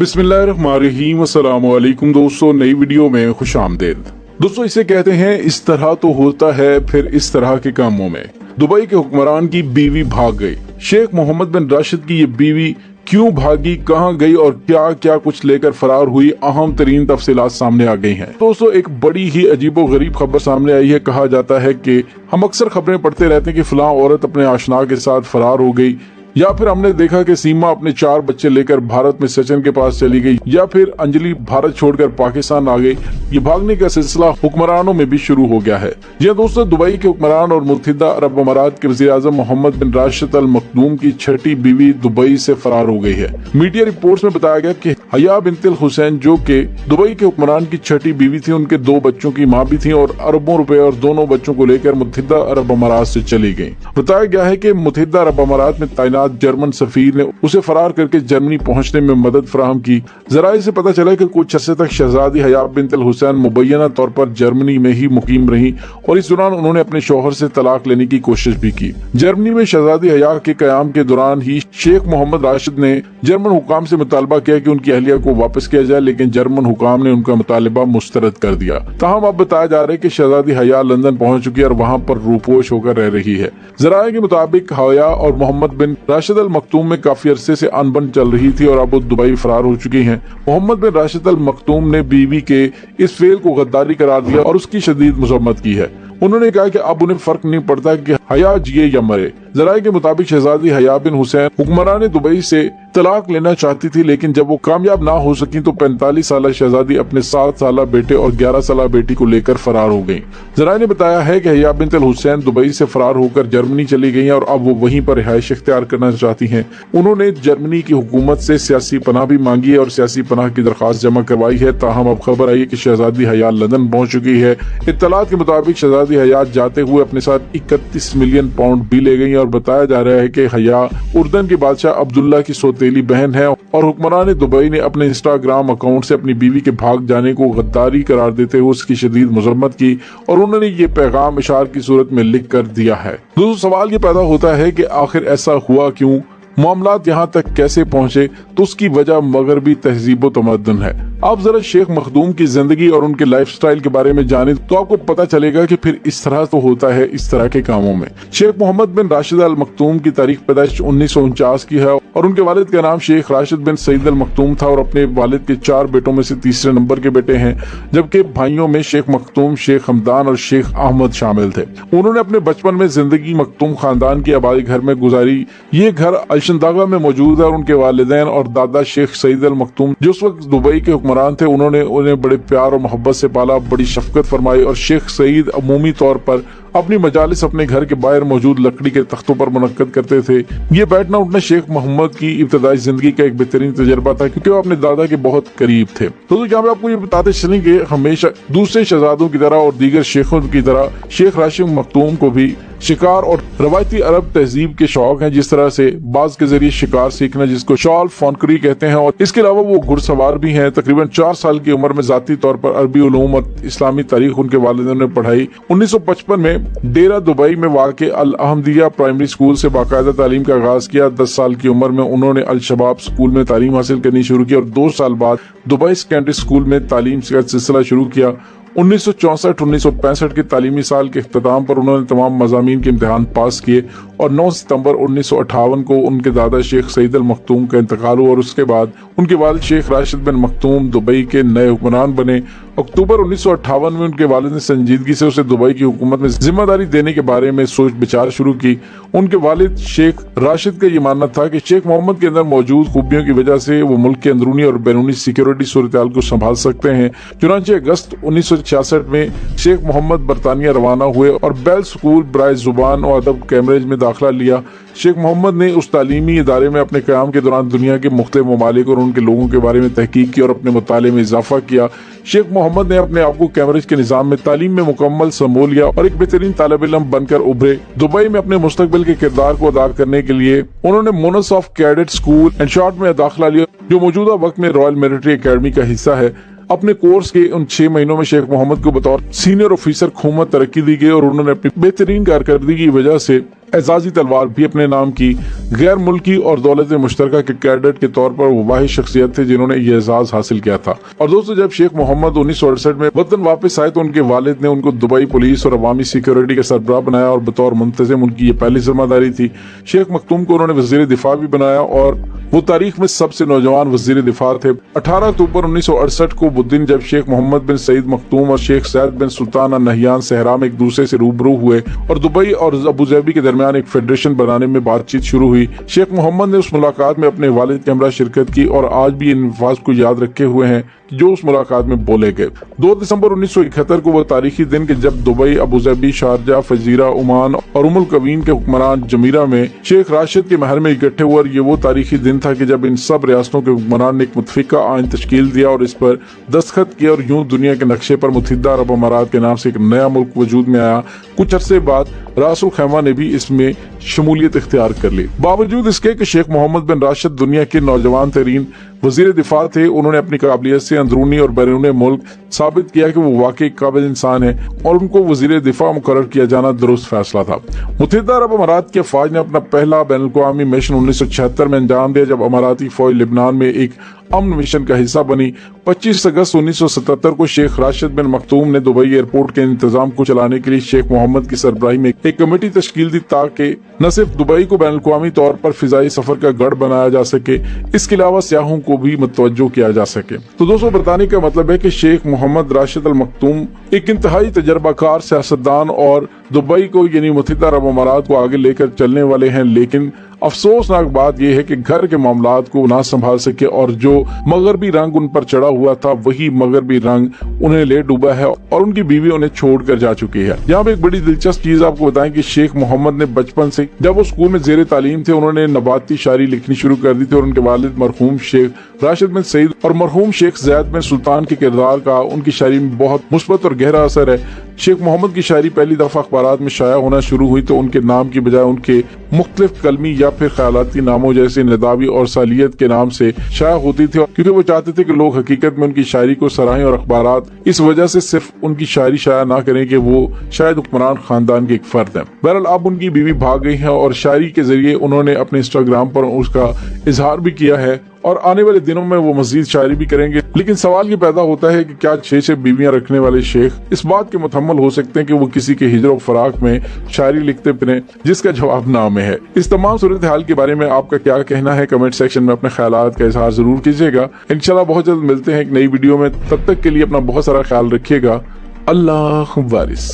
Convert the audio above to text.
बिस्मिल्लाहिर्रहमानिर्रहीम। अस्सलाम वालेकुम दोस्तों, नई वीडियो में खुश आमदीद। दोस्तों, इसे कहते हैं इस तरह तो होता है फिर इस तरह के कामों में। दुबई के हुक्मरान की बीवी भाग गई। शेख मोहम्मद बिन राशिद की ये बीवी क्यों भागी, कहां गई और क्या क्या कुछ लेकर फरार हुई, अहम तरीन तफसीलात सामने आ गई हैं। दोस्तों, एक बड़ी ही अजीबो गरीब खबर सामने आई है। कहा जाता है कि हम अक्सर खबरें पढ़ते रहते हैं कि फलां औरत अपने आशना के साथ फरार हो गई, या फिर हमने देखा कि सीमा अपने 4 बच्चे लेकर भारत में सचिन के पास चली गई, या फिर अंजलि भारत छोड़कर पाकिस्तान आ गई। ये भागने का सिलसिला हुक्मरानों में भी शुरू हो गया है। जी दोस्तों, दुबई के हुक्मरान और मुत्तहिदा अरब अमारात के वज़ीर-ए-आज़म मोहम्मद बिन राशिद अल मखदूम की छठी बीवी दुबई से फरार हो गई है। मीडिया रिपोर्ट्स में बताया गया कि हया बिन्त अल हुसैन, जो कि दुबई के हुक्मरान की छठी बीवी थी, उनके 2 बच्चों की माँ भी थी और अरबों रुपए और दोनों बच्चों को लेकर मुत्तहिदा अरब अमारात से चली गई। बताया गया है कि मुत्तहिदा अरब अमारात में तैनात जर्मन सफीर ने उसे फरार करके जर्मनी पहुंचने में मदद फराहम की। जराये से पता चला कि कुछ अरसे तक शहजादी हया बिन्त अल हुसैन मुबैना तौर पर जर्मनी में ही मुकीम रही और इस दौरान उन्होंने अपने शौहर से तलाक लेने की कोशिश भी की। जर्मनी में शहजादी हया के कयाम के दौरान ही शेख मोहम्मद राशिद ने जर्मन हुकाम से मुतालबा किया कि उनकी अहलिया को वापस किया जाए, लेकिन जर्मन हुकाम ने उनका मुतालबा मुस्तरद कर दिया। ताहम अब बताया जा रहा है कि शहजादी हया लंदन पहुंच चुकी है और वहां पर रूपोश होकर रह रही है। जराये के मुताबिक हया और मोहम्मद बिन राशिद अल मखदूम में काफी अरसे से अनबन चल रही थी और अब वो दुबई फरार हो चुकी हैं। मोहम्मद बिन राशिद अल मखदूम ने बीवी के इस फेल को गद्दारी करार दिया और उसकी शदीद मजम्मत की है। उन्होंने कहा कि अब उन्हें फर्क नहीं पड़ता कि हया जिए या मरे। जराये के मुताबिक शहजादी हया बिन हुसैन हुक्मरान दुबई से तलाक लेना चाहती थी, लेकिन जब वो कामयाब ना हो सकी तो 45 साल शहजादी अपने 7 साल बेटे और 11 साल बेटी को लेकर फरार हो गयी। जराये ने बताया है कि हया बिन्त अल हुसैन दुबई से फरार होकर जर्मनी चली गई और अब वो वहीं पर रिहाइश इख्तियार करना चाहती हैं। उन्होंने जर्मनी की हुकूमत से सियासी पनाह भी मांगी है और सियासी पनाह की दरखास्त जमा करवाई है। ताहम अब खबर आई है कि शहजादी हया लंदन पहुंच चुकी है। इत्तलात के मुताबिक शहजादी हया जाते हुए अपने साथ 31 मिलियन पाउंड भी ले गई और बताया जा रहा है कि हया उर्दन के बादशाह अब्दुल्ला की सौतेली बहन है और हुक्मरान दुबई ने अपने इंस्टाग्राम अकाउंट से अपनी बीवी के भाग जाने को गद्दारी करार देते हुए उसकी शदीद मजम्मत की और उन्होंने ये पैगाम इशार की सूरत में लिख कर दिया है। दोस्तों, सवाल ये पैदा होता है कि आखिर ऐसा हुआ क्यों, मामलात यहाँ तक कैसे पहुँचे, तो उसकी वजह मगरबी तहजीब व तमद्दुन है। आप जरा शेख मखदूम की जिंदगी और उनके लाइफस्टाइल के बारे में जाने तो आपको पता चलेगा कि फिर इस तरह तो होता है इस तरह के कामों में। शेख मोहम्मद बिन राशिद अल मखदूम की तारीख पैदाइश 1949 की है और उनके वालिद का नाम शेख राशिद बिन सईद अल मखदूम था और अपने वालिद के 4 बेटों में से तीसरे नंबर के बेटे हैं, जबकि भाइयों में शेख मखदूम, शेख हमदान और शेख अहमद शामिल थे। उन्होंने अपने बचपन में जिंदगी मखदूम खानदान की आबादी घर में गुजारी। ये घर अलशंदागा में मौजूद है और उनके वालिदैन और दादा शेख सईद अल मखदूम, जो उस वक्त दुबई के हुक्मरान थे, उन्होंने उन्हें बड़े प्यार और मोहब्बत से पाला, बड़ी शफकत फरमाई और शेख सईद अमूमी तौर पर अपनी मजालिस अपने घर के बाहर मौजूद लकड़ी के तख्तों पर मुनक्कद करते थे। ये बैठना उठना शेख मोहम्मद की इब्तदाई जिंदगी का एक बेहतरीन तजर्बा था, क्योंकि वो अपने दादा के बहुत करीब थे। तो यहाँ पे आपको ये बताते चलेंगे, हमेशा दूसरे शहजादों की तरह और दीगर शेखों की तरह शेख राशिद मखदूम को भी शिकार और रवायती अरब तहजीब के शौक हैं, जिस तरह से बाज के जरिए शिकार सीखना, जिसको शॉल फॉनकरी कहते हैं, और इसके अलावा वो घुड़सवार भी हैं। तकरीबन 4 साल की उम्र में जाती तौर पर अरबी उलूम और इस्लामी तारीख उनके वालिदैन ने पढ़ाई। 1955 में डेरा दुबई में वाक़े अल अहमदिया प्राइमरी स्कूल से बाकायदा तालीम का आगाज किया। 10 साल की उम्र में उन्होंने अल शबाब स्कूल में तालीम हासिल करनी शुरू की और 2 साल बाद दुबई सेकेंडरी स्कूल में तालीम का सिलसिला शुरू किया। 1964-1965 के तालीमी साल के इख्तिताम पर उन्होंने तमाम मज़ामीन के इम्तिहान पास किए और 9 सितंबर 1958 को उनके दादा शेख सईद अल मखदूम का इंतकाल हुआ और उसके बाद उनके वालिद शेख राशिद बिन मखदूम दुबई के नए हुक्मरान बने। अक्टूबर 1958 में उनके वालिद ने संजीदगी से उसे दुबई की हुकूमत में जिम्मेदारी देने के बारे में सोच विचार शुरू की। उनके वालिद शेख राशिद का ये मानना था कि शेख मोहम्मद के अंदर मौजूद खूबियों की वजह से वो मुल्क के अंदरूनी और बैरूनी सिक्योरिटी सूरत-ए-हाल को संभाल सकते हैं। चुनांचे अगस्त 1966 में शेख मोहम्मद बरतानिया रवाना हुए और बेल स्कूल बराए जुबान और अदब कैम्ब्रिज में दाखिला लिया। शेख मोहम्मद ने उस तालीमी इदारे में अपने क़याम के दौरान दुनिया के मुख्तलिफ ममालिक और उनके लोगों के बारे में तहकीक की और अपने मुताले में इजाफा किया। शेख मोहम्मद ने अपने आप को कैम्ब्रिज के निज़ाम में तालीम में मुकम्मल समो लिया और एक बेहतरीन तालिब इल्म बनकर उभरे। दुबई में अपने मुस्तकबिल के किरदार को अदा करने के लिए उन्होंने Moonis of cadet school and short में दाखिला लिया, जो मौजूदा वक्त में रॉयल मिलिट्री एकेडमी का हिस्सा है। अपने कोर्स के उन 6 महीनों में शेख मोहम्मद को बतौर सीनियर ऑफिसर खूमत तरक्की दी गई और उन्होंने अपनी बेहतरीन कारकर्दगी की वजह से اعزازی تلوار بھی اپنے نام کی۔ غیر ملکی اور دولت مشترکہ کے کیڈٹ کے طور پر وہ واحد شخصیت تھے جنہوں نے یہ اعزاز حاصل کیا تھا۔ اور دوستو جب شیخ محمد 1968 میں وطن واپس آئے تو ان کے والد نے ان کو دبئی پولیس اور عوامی سیکیورٹی کا سربراہ بنایا اور بطور منتظم ان کی یہ پہلی ذمہ داری تھی۔ شیخ مختوم کو انہوں نے وزیر دفاع بھی بنایا اور وہ تاریخ میں سب سے نوجوان وزیر دفاع تھے۔ 18 اکتوبر 1968 کو بدھ جب شیخ محمد بن سعید مختوم اور شیخ زید بن سلطان ال نہیان صحرا میں ایک دوسرے سے روبرو ہوئے اور دبئی اور ابوظہبی کے درمیان ایک فیڈریشن بنانے میں بات چیت شروع ہوئی۔ شیخ محمد نے اس ملاقات میں اپنے والد کے ہمراہ شرکت کی اور آج بھی ان الفاظ کو یاد رکھے ہوئے ہیں جو اس ملاقات میں بولے گئے۔ 2 دسمبر 1971 کو وہ تاریخی دن کہ جب Dubai, Abu Dhabi, Sharjah, Fujairah, Oman اور القوین کے حکمران جمیرہ میں شیخ راشد کے محل میں اکٹھے ہوئے اور یہ وہ تاریخی دن تھا کہ جب ان سب ریاستوں کے حکمران نے ایک متفقہ آئین تشکیل دیا اور اس پر دستخط کیا اور یوں دنیا کے نقشے پر متحدہ عرب امارات کے نام سے ایک نیا ملک وجود میں آیا۔ کچھ عرصے بعد راس الخیمہ نے بھی اس میں شمولیت اختیار کر لی۔ باوجود اس کے کہ شیخ محمد بن راشد دنیا کے نوجوان ترین وزیر دفاع تھے، انہوں نے اپنی قابلیت سے اندرونی اور بیرون ملک ثابت کیا کہ وہ واقعی قابل انسان ہیں اور ان کو وزیر دفاع مقرر کیا جانا درست فیصلہ تھا۔ متحدہ عرب امارات کی افواج نے اپنا پہلا بین الاقوامی مشن 1976 میں انجام دیا جب اماراتی فوج لبنان میں ایک امن مشن کا حصہ بنی۔ 25 اگست 1977 کو شیخ راشد بن مختوم نے دبئی ایئرپورٹ کے انتظام کو چلانے کے لیے شیخ محمد کی سربراہی میں ایک کمیٹی تشکیل دی تاکہ نہ صرف دبئی کو بین الاقوامی طور پر فضائی سفر کا گڑھ بنایا جا سکے، اس کے علاوہ سیاحوں کو بھی متوجہ کیا جا سکے۔ تو دوستوں بتانے کا مطلب ہے کہ شیخ محمد راشد المختوم ایک انتہائی تجربہ کار سیاستدان اور دبئی کو یعنی متحدہ عرب امارات کو آگے لے کر چلنے والے ہیں، لیکن افسوسناک بات یہ ہے کہ گھر کے معاملات کو نہ سنبھال سکے اور جو مغربی رنگ ان پر چڑھا ہوا تھا وہی مغربی رنگ انہیں لے ڈوبا ہے اور ان کی بیوی انہیں چھوڑ کر جا چکی ہے۔ یہاں پہ ایک بڑی دلچسپ چیز آپ کو بتائیں کہ شیخ محمد نے بچپن سے جب وہ اسکول میں زیر تعلیم تھے انہوں نے نباتی شاعری لکھنی شروع کر دی تھی اور ان کے والد مرحوم شیخ راشد بن سعید اور مرحوم شیخ زید بن سلطان کے کردار کا ان کی شاعری میں بہت مثبت اور گہرا اثر ہے۔ شیخ محمد کی شاعری پہلی دفعہ اخبارات میں شائع ہونا شروع ہوئی تو ان کے نام کی بجائے ان کے مختلف قلمی یا پھر خیالاتی ناموں جیسے نداوی اور سالیت کے نام سے شائع ہوتی تھی کیونکہ وہ چاہتے تھے کہ لوگ حقیقت میں ان کی شاعری کو سراہیں اور اخبارات اس وجہ سے صرف ان کی شاعری شائع نہ کریں کہ وہ شاید حکمران خاندان کے ایک فرد ہیں۔ بہرحال اب ان کی بیوی بھاگ گئی ہے اور شاعری کے ذریعے انہوں نے اپنے انسٹاگرام پر اس کا اظہار بھی کیا ہے اور آنے والے دنوں میں وہ مزید شاعری بھی کریں گے۔ لیکن سوال یہ پیدا ہوتا ہے کہ کیا 6 بیویاں رکھنے والے شیخ اس بات کے متحمل ہو سکتے ہیں کہ وہ کسی کے ہجر و فراق میں شاعری لکھتے پھریں، جس کا جواب نہ میں ہے۔ اس تمام صورتحال کے بارے میں آپ کا کیا کہنا ہے؟ کمنٹ سیکشن میں اپنے خیالات کا اظہار ضرور کیجیے گا۔ انشاءاللہ بہت جلد ملتے ہیں ایک نئی ویڈیو میں، تب تک کے لیے اپنا بہت سارا خیال رکھیے گا۔ اللہ وارث۔